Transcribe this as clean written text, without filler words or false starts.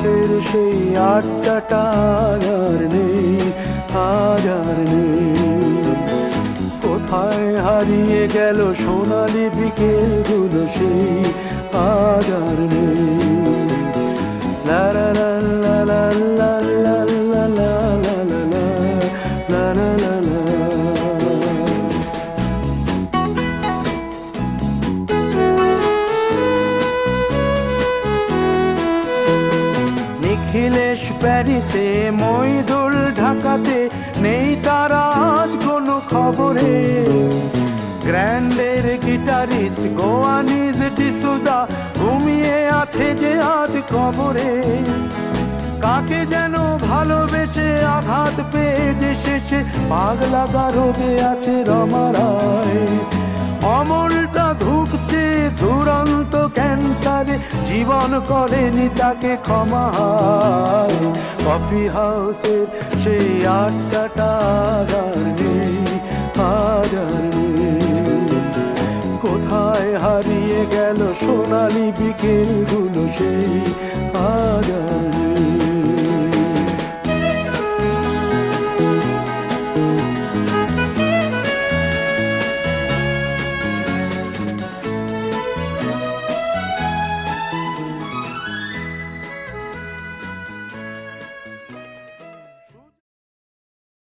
হাউসের সেই আড্ডাটা আর নেই, আর নেই। কোথায় হারিয়ে গেল সোনালি বিকেলগুলো সেই আর নেই। লা লা লা লা লা লা লা লা লা লা লা লা লা লা। নিখিলেশ প্যারিসে, মইদুল ঢাকাতে, নেই তারা আজ কোনো খবরে। গ্র্যান্ডের গিটারিস্ট গোয়ানিজ ডিসুজা ঘুমিয়ে আছে যে আজ কবরে। কাকে যেন ভালোবেসে আঘাত পেয়ে যে শেষে পাগলা রোগে আছে রমা রায়। অমলটা ধুকছে দুরন্ত ক্যান্সারে, জীবন করেনি তাকে ক্ষমা। কফি হাউসের সেই আড্ডাটা আর নেই, আর নেই। কোথায় হারিয়ে গেল সোনালি বিকেলগুলো সেই আর